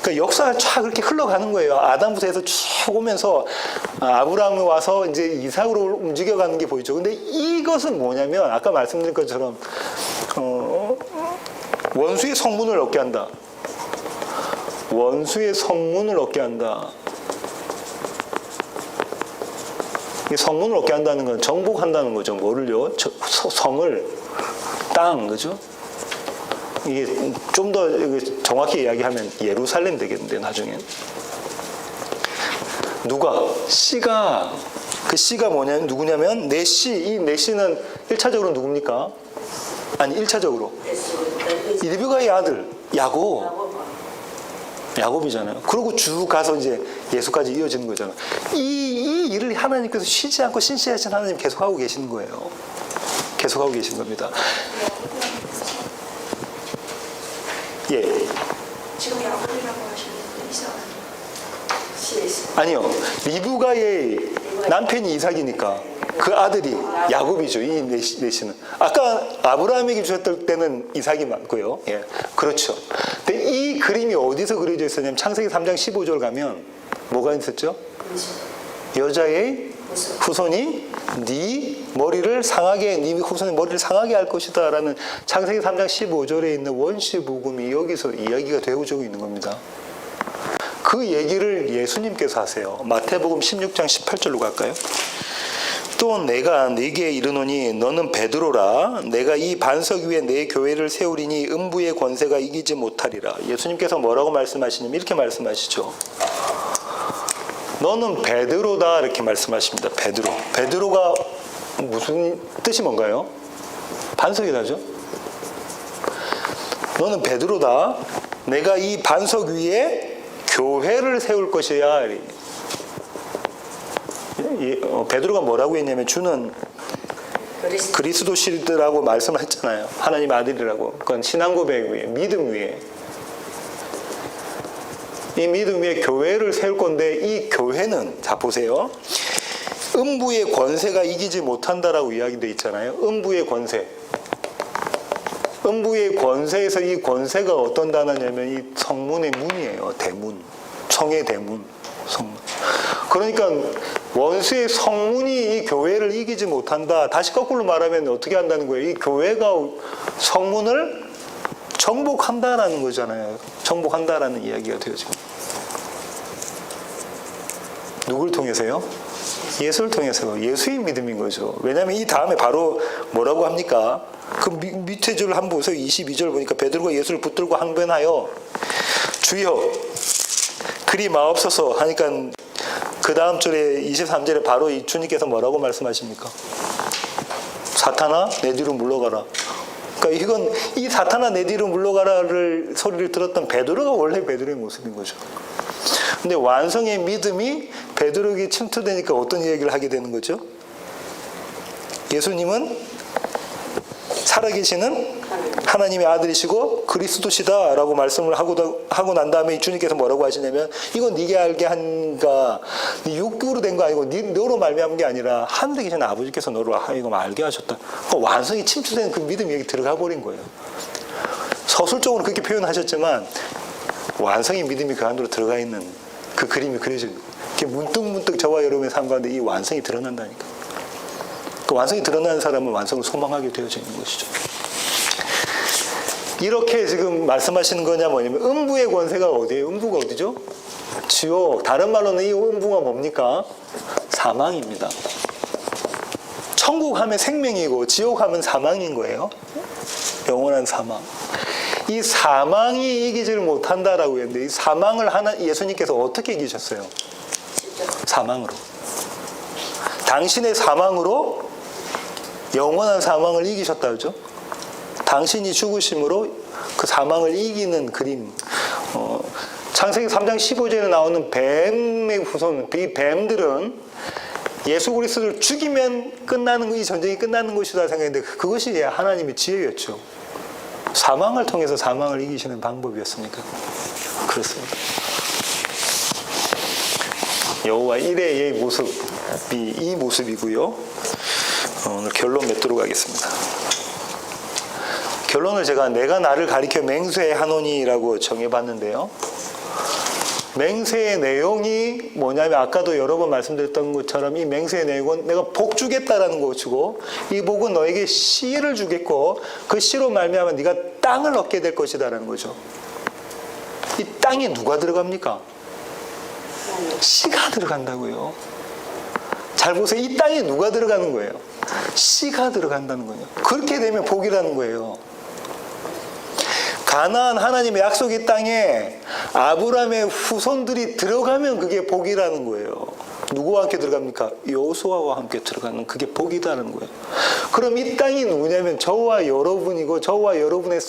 그러니까 역사가 쫙 그렇게 흘러가는 거예요. 아담부터 해서 쭉 오면서 아브라함이 와서 이제 이삭으로 움직여가는 게 보이죠. 근데 이것은 뭐냐면 아까 말씀드린 것처럼 원수의 성문을 얻게 한다. 원수의 성문을 얻게 한다. 이 성문을 얻게 한다는 건 정복한다는 거죠. 뭐를요? 성을, 땅, 그죠? 이게 좀 더 정확히 이야기하면 예루살렘 되겠는데 나중엔 씨가 그 씨가 뭐냐면 누구냐면 이 내씨는 1차적으로 누굽니까? 아니 1차적으로 리브가의 아들 야곱이잖아요. 그리고 쭉 가서 이제 예수까지 이어지는 거잖아요. 이 일을 하나님께서 쉬지 않고 신실하신 하나님 계속 하고 계시는 거예요. 계속 하고 계신 겁니다. 예.
지금 야곱이라고 하시는 이삭
아니요. 리브가의 남편이 이삭이니까 그 아들이 야곱이죠. 이 내시는. 아까 아브라함에게 주셨을 때는 이삭이 맞고요. 예. 그렇죠. 근데 이 그림이 어디서 그려져 있었냐면 창세기 3장 15절 가면 뭐가 있었죠? 여자의 후손이 네 후손의 머리를 상하게 할 것이다 라는 창세기 3장 15절에 있는 원시 복음이 여기서 이야기가 되고 있는 겁니다. 그 얘기를 예수님께서 하세요. 마태복음 16장 18절로 갈까요? 또 내가 네게 이르노니 너는 베드로라. 내가 이 반석 위에 내 교회를 세우리니 음부의 권세가 이기지 못하리라. 예수님께서 뭐라고 말씀하시냐면 이렇게 말씀하시죠. 너는 베드로다 이렇게 말씀하십니다. 베드로가 무슨 뜻이 뭔가요? 반석이다죠. 너는 베드로다. 내가 이 반석 위에 교회를 세울 것이야. 베드로가 뭐라고 했냐면 주는 그리스도시라고 말씀을 했잖아요. 하나님 아들이라고. 그건 신앙 고백 위에, 믿음 위에. 이 믿음 위에 교회를 세울 건데 이 교회는 자 보세요. 음부의 권세가 이기지 못한다라고 이야기되어 있잖아요. 음부의 권세. 음부의 권세에서 이 권세가 어떤 단어냐면 이 성문의 문이에요. 대문. 청의 대문. 성문. 그러니까 원수의 성문이 이 교회를 이기지 못한다. 다시 거꾸로 말하면 어떻게 한다는 거예요? 이 교회가 성문을 정복한다라는 거잖아요. 정복한다라는 이야기가 되어지고. 누굴 통해서요? 예수를 통해서. 예수의 믿음인 거죠. 왜냐하면 이 다음에 바로 뭐라고 합니까? 그 밑에 줄 한번 보세요. 22절 보니까 베드로가 예수를 붙들고 항변하여 주여 그리 마옵소서 하니까 그 다음 절에 23절에 바로 이 주님께서 뭐라고 말씀하십니까? 사탄아 내 뒤로 물러가라. 그러니까 이건 이 사탄아 내 뒤로 물러가라를 소리를 들었던 베드로가 원래 베드로의 모습인 거죠. 근데 완성의 믿음이 베드로에게 침투되니까 어떤 이야기를 하게 되는 거죠? 예수님은 살아계시는 하나님의 아들이시고 그리스도시다라고 말씀을 하고 난 다음에 주님께서 뭐라고 하시냐면 이건 네가 알게 한가 네 육구로 된 거 아니고 너로 말미암은 게 아니라 하늘에 계신 아버지께서 너로 하여금 알게 하셨다. 그 완성이 침투된 그 믿음이 여기 들어가 버린 거예요. 서술적으로 그렇게 표현하셨지만 완성의 믿음이 그 안으로 들어가 있는 그 그림이 그려져요. 이렇게 문득문득 저와 여러분의 삶 가운데 이 완성이 드러난다니까. 그 완성이 드러나는 사람은 완성을 소망하게 되어져 있는 것이죠. 이렇게 지금 말씀하시는 거냐 뭐냐면 음부의 권세가 어디예요? 음부가 어디죠? 지옥. 다른 말로는 이 음부가 뭡니까? 사망입니다. 천국 하면 생명이고 지옥 하면 사망인 거예요. 영원한 사망. 이 사망이 이기지를 못한다라고 했는데 이 사망을 예수님께서 어떻게 이기셨어요? 사망으로. 당신의 사망으로 영원한 사망을 이기셨다 그러죠? 당신이 죽으심으로 그 사망을 이기는 그림. 창세기 3장 15절에 나오는 뱀의 후손, 이 뱀들은 예수 그리스도를 죽이면 끝나는 이 전쟁이 끝나는 것이다 생각했는데 그것이 하나님의 지혜였죠. 사망을 통해서 사망을 이기시는 방법이었으니까 그렇습니다. 여호와 이레의 모습이 이 모습이고요. 오늘 결론 맺도록 하겠습니다. 결론을 제가 내가 나를 가리켜 맹세하노니라고 정해봤는데요. 맹세의 내용이 뭐냐면 아까도 여러 번 말씀드렸던 것처럼 이 맹세의 내용은 내가 복 주겠다라는 것이고 이 복은 너에게 씨를 주겠고 그 씨로 말미암아 네가 땅을 얻게 될 것이다라는 거죠. 이 땅에 누가 들어갑니까? 씨가 들어간다고요. 잘 보세요. 이 땅에 누가 들어가는 거예요? 씨가 들어간다는 거예요. 그렇게 되면 복이라는 거예요. 가나안 하나님의 약속의 땅에 아브라함의 후손들이 들어가면 그게 복이라는 거예요. 누구와 함께 들어갑니까? 여호수아와 함께 들어가는 그게 복이다는 거예요. 그럼 이 땅이 누구냐면 저와 여러분이고 저와 여러분의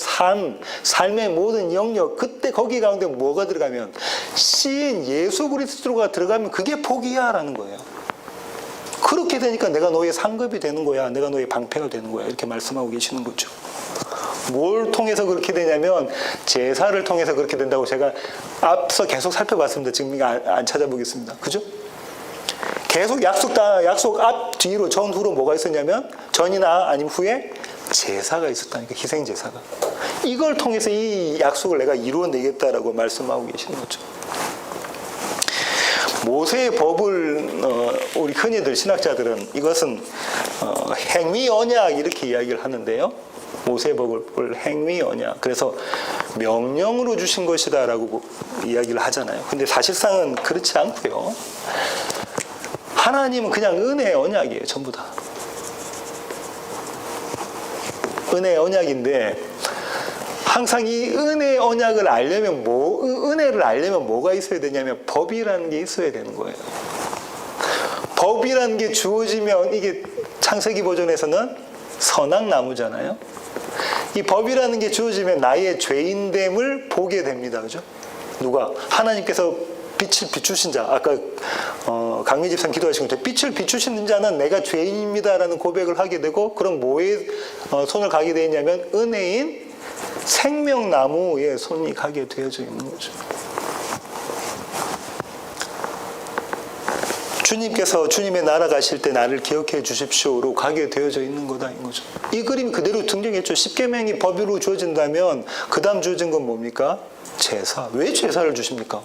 삶의 모든 영역 그때 거기 가운데 뭐가 들어가면 씨인 예수 그리스도가 들어가면 그게 복이야 라는 거예요. 그렇게 되니까 내가 너의 상급이 되는 거야. 내가 너의 방패가 되는 거야. 이렇게 말씀하고 계시는 거죠. 뭘 통해서 그렇게 되냐면 제사를 통해서 그렇게 된다고 제가 앞서 계속 살펴봤습니다. 지금 이거 안 찾아보겠습니다. 그죠? 계속 약속 앞 뒤로 전 후로 뭐가 있었냐면 전이나 아니면 후에 제사가 있었다니까. 희생 제사가. 이걸 통해서 이 약속을 내가 이루어내겠다라고 말씀하고 계시는 거죠. 모세의 법을 우리 흔히들 신학자들은 이것은 행위 언약 이렇게 이야기를 하는데요. 모세의 법을 행위 언약. 그래서 명령으로 주신 것이다라고 이야기를 하잖아요. 근데 사실상은 그렇지 않고요. 하나님은 그냥 은혜의 언약이에요. 전부 다. 은혜의 언약인데 항상 이 은혜의 언약을 알려면 은혜를 알려면 뭐가 있어야 되냐면 법이라는 게 있어야 되는 거예요. 법이라는 게 주어지면 이게 창세기 버전에서는 선악나무잖아요. 이 법이라는 게 주어지면 나의 죄인됨을 보게 됩니다. 그죠? 누가? 하나님께서 빛을 비추신 자. 아까 강민 집사님 기도하신 것처럼 빛을 비추시는 자는 내가 죄인입니다라는 고백을 하게 되고, 그럼 뭐에 손을 가게 되냐면 은혜인 생명나무에 손이 가게 되어져 있는 거죠. 주님께서 주님의 나라 가실 때 나를 기억해 주십시오로 가게 되어져 있는 거다 인 거죠. 이 그림 그대로 등장했죠. 십계명이 법으로 주어진다면 그 다음 주어진 건 뭡니까? 제사. 왜 제사를 주십니까?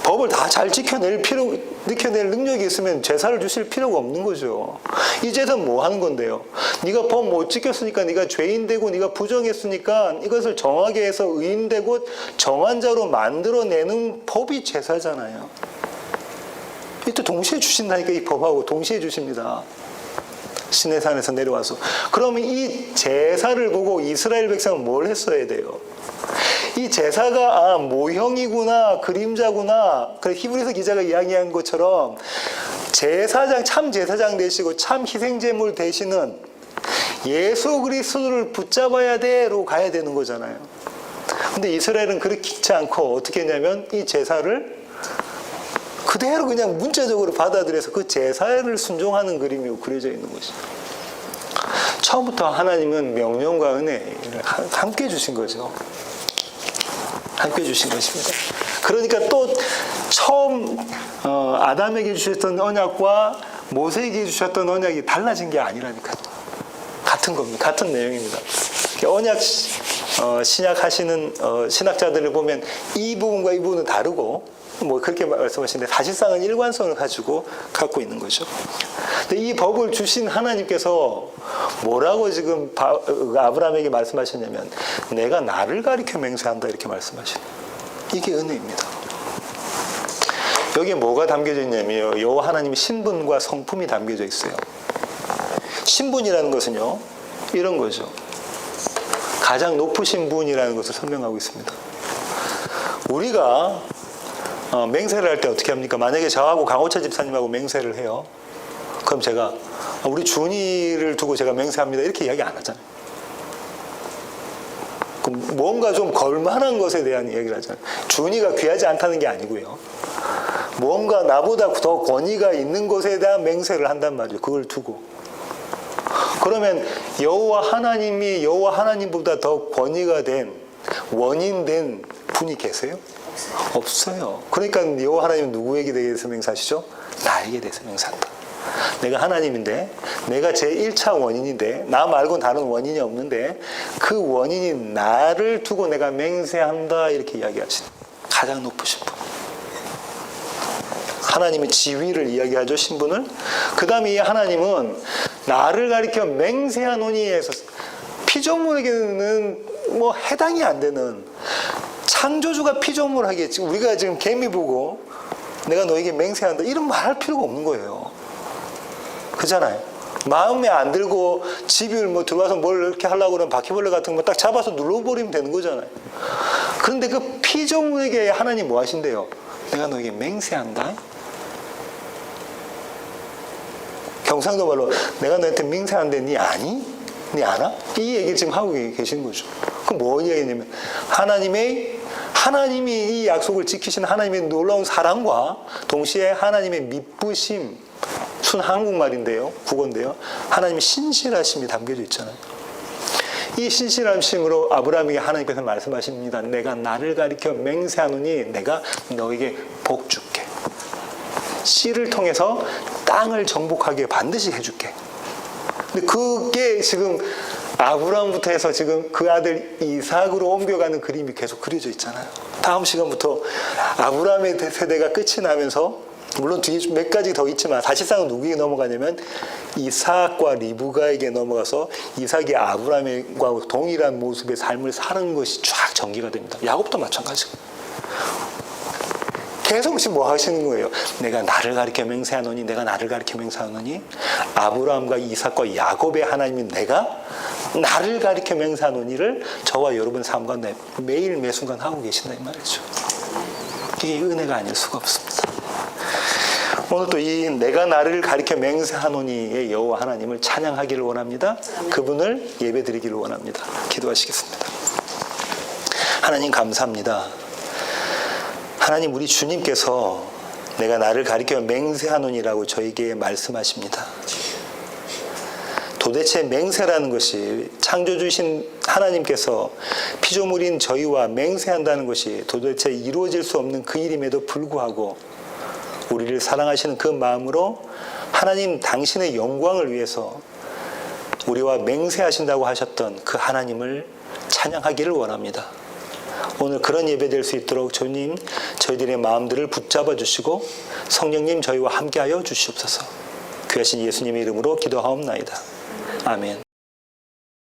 법을 다 잘 지켜낼 능력이 있으면 제사를 주실 필요가 없는 거죠. 이 제사는 뭐 하는 건데요? 네가 법 못 지켰으니까, 네가 죄인 되고 네가 부정했으니까 이것을 정하게 해서 의인 되고 정한 자로 만들어내는 법이 제사잖아요. 이때 동시에 주신다니까. 이 법하고 동시에 주십니다. 시내산에서 내려와서. 그러면 이 제사를 보고 이스라엘 백성은 뭘 했어야 돼요? 이 제사가 모형이구나, 그림자구나. 그래 히브리서 기자가 이야기한 것처럼 제사장, 참 제사장 되시고 참 희생제물 되시는 예수 그리스도를 붙잡아야 돼로 가야 되는 거잖아요. 근데 이스라엘은 그렇지 않고 어떻게 했냐면 이 제사를 그대로 그냥 문자적으로 받아들여서 그 제사를 순종하는 그림이 그려져 있는 것이죠. 처음부터 하나님은 명령과 은혜를 함께 주신 거죠. 함께 주신 것입니다. 그러니까 또 처음 아담에게 주셨던 언약과 모세에게 주셨던 언약이 달라진 게 아니라니까요. 같은 겁니다. 같은 내용입니다. 언약 신약 하시는 신학자들을 보면 이 부분과 이 부분은 다르고 뭐 그렇게 말씀하시는데 사실상은 일관성을 갖고 있는 거죠. 근데 이 법을 주신 하나님께서 뭐라고 지금 아브라함에게 말씀하셨냐면 내가 나를 가리켜 맹세한다 이렇게 말씀하시는, 이게 은혜입니다. 여기에 뭐가 담겨져 있냐면 여호와 하나님의 신분과 성품이 담겨져 있어요. 신분이라는 것은요 이런 거죠. 가장 높으신 분이라는 것을 설명하고 있습니다. 우리가 맹세를 할 때 어떻게 합니까? 만약에 저하고 강호차 집사님하고 맹세를 해요. 그럼 제가 우리 준이를 두고 제가 맹세합니다 이렇게 이야기 안 하잖아요. 뭔가 좀 걸만한 것에 대한 이야기를 하잖아요. 준이가 귀하지 않다는 게 아니고요. 뭔가 나보다 더 권위가 있는 것에 대한 맹세를 한단 말이에요. 그걸 두고. 그러면 여호와 하나님이 여호와 하나님보다 더 권위가 된 원인된 분이 계세요? 없어요. 그러니까 여호와 하나님은 누구에게 대해서 맹세하시죠? 나에게 대해서 맹세한다. 내가 하나님인데, 내가 제1차 원인인데, 나 말고는 다른 원인이 없는데 그 원인이 나를 두고 내가 맹세한다 이렇게 이야기하시는 가장 높으신 분. 하나님의 지위를 이야기하죠, 신분을. 그 다음에 이 하나님은 나를 가리켜 맹세하노니 해서 피조물에게는 뭐 해당이 안 되는, 창조주가 피조물 하겠지. 우리가 지금 개미 보고 내가 너에게 맹세한다 이런 말 할 필요가 없는 거예요. 그잖아요. 마음에 안 들고 집을 뭐 들어와서 뭘 이렇게 하려고 그러면 바퀴벌레 같은 거 딱 잡아서 눌러버리면 되는 거잖아요. 그런데 그 피조물에게 하나님 뭐 하신대요? 내가 너에게 맹세한다. 경상도 말로 내가 너한테 맹세한데 니 아니? 니 아나? 이 얘기를 지금 하고 계신 거죠. 그럼 뭔 얘기냐면 하나님이 이 약속을 지키신 하나님의 놀라운 사랑과 동시에 하나님의 미쁘심, 순 한국말인데요, 국어인데요, 하나님의 신실하심이 담겨져 있잖아요. 이 신실하심으로 아브라함에게 하나님께서 말씀하십니다. 내가 나를 가리켜 맹세하노니 내가 너에게 복 줄게. 씨를 통해서 땅을 정복하게 반드시 해줄게. 근데 그게 지금 아브라함부터 해서 지금 그 아들 이삭으로 옮겨가는 그림이 계속 그려져 있잖아요. 다음 시간부터 아브라함의 세대가 끝이 나면서, 물론 뒤에 몇 가지 더 있지만 사실상은 누구에게 넘어가냐면 이삭과 리브가에게 넘어가서 이삭이 아브라함과 동일한 모습의 삶을 사는 것이 쫙 전개가 됩니다. 야곱도 마찬가지고. 계속 지금 뭐 하시는 거예요? 내가 나를 가리켜 맹세하노니, 내가 나를 가리켜 맹세하노니, 아브라함과 이삭과 야곱의 하나님인 내가 나를 가리켜 맹세하노니를 저와 여러분 삶 가운데 매일 매순간 하고 계신다 이 말이죠. 이게 은혜가 아닐 수가 없습니다. 오늘 또 이 내가 나를 가리켜 맹세하노니의 여호와 하나님을 찬양하기를 원합니다. 그분을 예배드리기를 원합니다. 기도하시겠습니다. 하나님 감사합니다. 하나님 우리 주님께서 내가 나를 가리켜 맹세하노니라고 저에게 말씀하십니다. 도대체 맹세라는 것이 창조주신 하나님께서 피조물인 저희와 맹세한다는 것이 도대체 이루어질 수 없는 그 일임에도 불구하고 우리를 사랑하시는 그 마음으로 하나님 당신의 영광을 위해서 우리와 맹세하신다고 하셨던 그 하나님을 찬양하기를 원합니다. 오늘 그런 예배 될 수 있도록 주님 저희들의 마음들을 붙잡아 주시고 성령님 저희와 함께하여 주시옵소서. 귀하신 예수님의 이름으로 기도하옵나이다. 아멘.